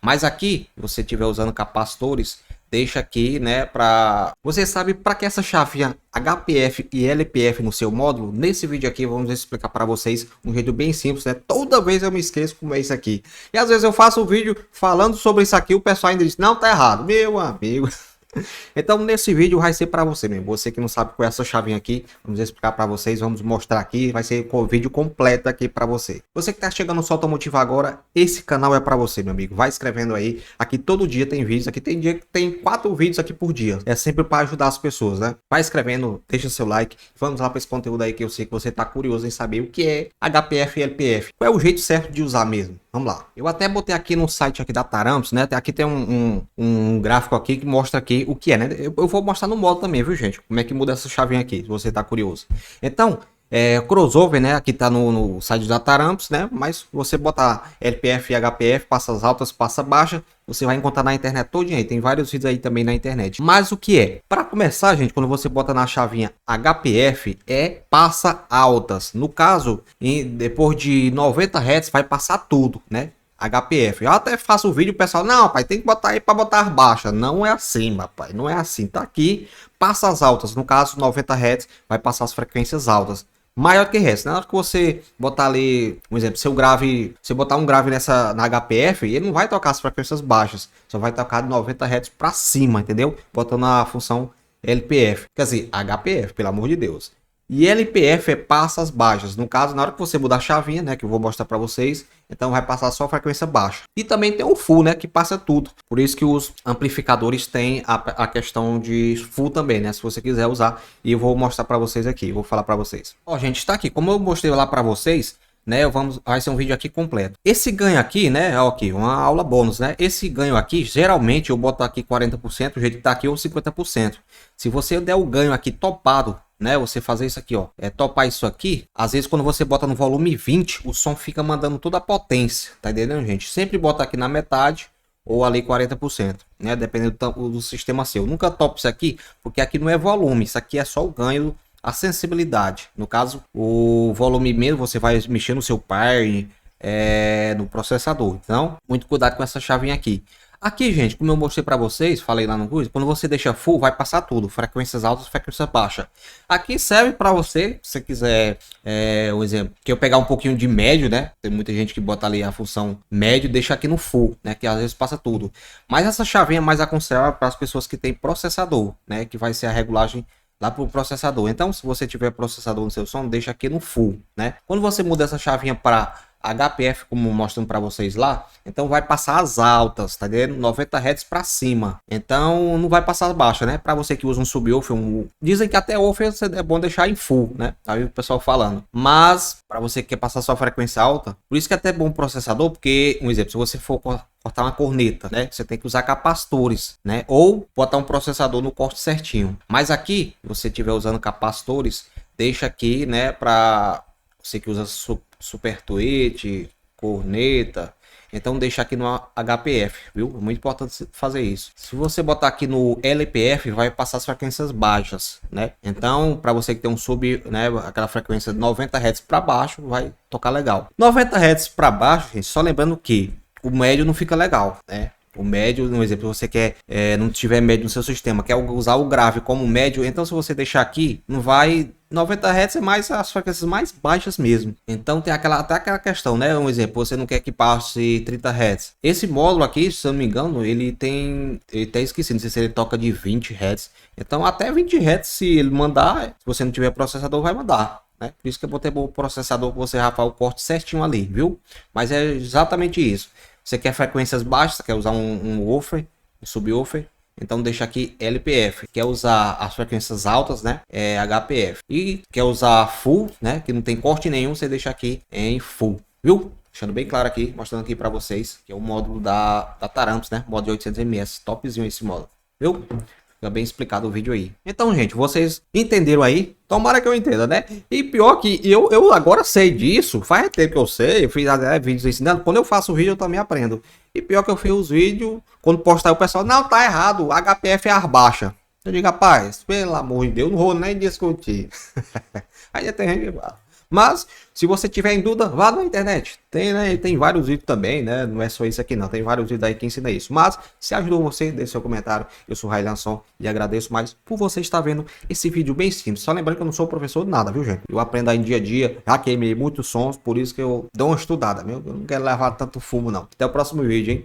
Mas aqui, se você estiver usando capacitores, deixa aqui, né, para você sabe para que essa chavinha HPF e LPF no seu módulo. Nesse vídeo aqui vamos explicar para vocês um jeito bem simples, né? Toda vez eu me esqueço como é isso aqui. E às vezes eu faço um vídeo falando sobre isso aqui, o pessoal ainda diz: "Não, tá errado". Meu amigo. Então nesse vídeo vai ser para você mesmo. Você que não sabe qual é essa chavinha aqui, vamos explicar para vocês, vamos mostrar aqui, vai ser o vídeo completo aqui para você. Você que tá chegando no Só Automotivo agora, esse canal é para você, meu amigo. Vai escrevendo aí. Aqui todo dia tem vídeos, aqui tem dia que tem 4 vídeos aqui por dia. É sempre para ajudar as pessoas, né? Vai escrevendo, deixa seu like. Vamos lá para esse conteúdo aí que eu sei que você tá curioso em saber o que é HPF e LPF. Qual é o jeito certo de usar mesmo? Vamos lá. Eu até botei aqui no site aqui da Taramps, né? Aqui tem um gráfico aqui que mostra aqui o que é, né? Eu vou mostrar no modo também, viu, gente? Como é que muda essa chavinha aqui, se você tá curioso. Então, crossover, né? Aqui tá no site da Taramps, né? Mas você botar LPF e HPF, passas altas, passa baixa, você vai encontrar na internet todinha aí. Tem vários vídeos aí também na internet. Mas o que é? Para começar, gente, quando você bota na chavinha HPF, passa altas. No caso, depois de 90 Hz, vai passar tudo, né? HPF. Eu até faço o vídeo, o pessoal, não, pai, tem que botar aí para botar baixa. Não é assim, rapaz, não é assim. Tá aqui, passa as altas. No caso, 90 Hz, vai passar as frequências altas. Maior que Hz. Na hora que você botar ali, um exemplo, seu grave, você botar um grave na HPF, ele não vai tocar as frequências baixas, só vai tocar de 90 Hz para cima, entendeu? Botando a função LPF, quer dizer, HPF, pelo amor de Deus. E LPF é passas baixas. No caso, na hora que você mudar a chavinha, né, que eu vou mostrar para vocês, então vai passar só a frequência baixa. E também tem o full, né, que passa tudo. Por isso que os amplificadores têm a questão de full também, né, se você quiser usar. E eu vou mostrar para vocês aqui, vou falar para vocês. Ó, gente, está aqui. Como eu mostrei lá para vocês, né, vai ser um vídeo aqui completo. Esse ganho aqui, né, ó, aqui, uma aula bônus, né? Esse ganho aqui, geralmente eu boto aqui 40%, o jeito que tá aqui, ou 50%. Se você der o ganho aqui topado, né, você fazer isso aqui, ó, topar isso aqui, às vezes quando você bota no volume 20, o som fica mandando toda a potência, tá entendendo, gente? Sempre bota aqui na metade ou ali 40%, né, dependendo do sistema seu. Nunca topa isso aqui, porque aqui não é volume, isso aqui é só o ganho, a sensibilidade. No caso, o volume mesmo, você vai mexer no seu par, no processador. Então, muito cuidado com essa chavinha aqui. Aqui, gente, como eu mostrei para vocês, falei lá no vídeo, quando você deixa full, vai passar tudo, frequências altas, frequência baixa. Aqui serve para você, se você quiser, um exemplo, que eu pegar um pouquinho de médio, né? Tem muita gente que bota ali a função médio e deixa aqui no full, né? Que às vezes passa tudo. Mas essa chavinha é mais aconselhável para as pessoas que têm processador, né? Que vai ser a regulagem lá para o processador. Então, se você tiver processador no seu som, deixa aqui no full, né? Quando você muda essa chavinha para HPF, como mostrando para vocês lá, então vai passar as altas, tá entendendo? 90 Hz para cima. Então não vai passar as baixas, né? Para você que usa um subwoofer, dizem que até woofer é bom deixar em full, né? Tá vendo o pessoal falando. Mas para você que quer passar sua frequência alta, por isso que é até bom o processador, porque, um exemplo, se você for cortar uma corneta, né? Você tem que usar capacitores, né? Ou botar um processador no corte certinho. Mas aqui, se você estiver usando capacitores, deixa aqui, né? Para você que usa super tweet, corneta, então deixa aqui no HPF, viu? É muito importante fazer isso. Se você botar aqui no LPF, vai passar as frequências baixas, né? Então, para você que tem um né, aquela frequência de 90 Hz para baixo, vai tocar legal. 90 Hz para baixo, gente, só lembrando que o médio não fica legal, né? O médio, um exemplo, você quer, não tiver médio no seu sistema, quer usar o grave como médio, então se você deixar aqui, não vai, 90 Hz é mais as frequências mais baixas mesmo. Então tem até aquela questão, né? Um exemplo, você não quer que passe 30 Hz. Esse módulo aqui, se eu não me engano, ele até esqueci, não sei se ele toca de 20 Hz. Então até 20 Hz, se ele mandar, se você não tiver processador, vai mandar, né? Por isso que eu botei o processador para você rapar o corte certinho ali, viu? Mas é exatamente isso. Você quer frequências baixas, quer usar um woofer, um subwoofer, então deixa aqui LPF. Quer usar as frequências altas, né? É HPF. E quer usar full, né? Que não tem corte nenhum, você deixa aqui em full, viu? Deixando bem claro aqui, mostrando aqui para vocês, que é o módulo da Taramps, né? Módulo de 800 ms, topzinho esse módulo, viu? Fica bem explicado o vídeo aí. Então, gente, vocês entenderam aí? Tomara que eu entenda, né? E pior que eu agora sei disso. Faz tempo que eu sei. Eu fiz vídeos ensinando. Quando eu faço vídeo, eu também aprendo. E pior que eu fiz os vídeos. Quando postar, o pessoal, não, tá errado. HPF é as baixas. Eu digo, rapaz, pelo amor de Deus, não vou nem discutir. Aí tem gente. Mas, se você tiver em dúvida, vá na internet. Tem, né? Tem vários vídeos também, né? Não é só isso aqui não. Tem vários vídeos aí que ensina isso. Mas, se ajudou você, deixe seu comentário. Eu sou o Railanson e agradeço mais por você estar vendo esse vídeo bem simples. Só lembrando que eu não sou professor de nada, viu, gente? Eu aprendo aí dia a dia. Já queimei muitos sons, por isso que eu dou uma estudada, viu? Eu não quero levar tanto fumo, não. Até o próximo vídeo, hein?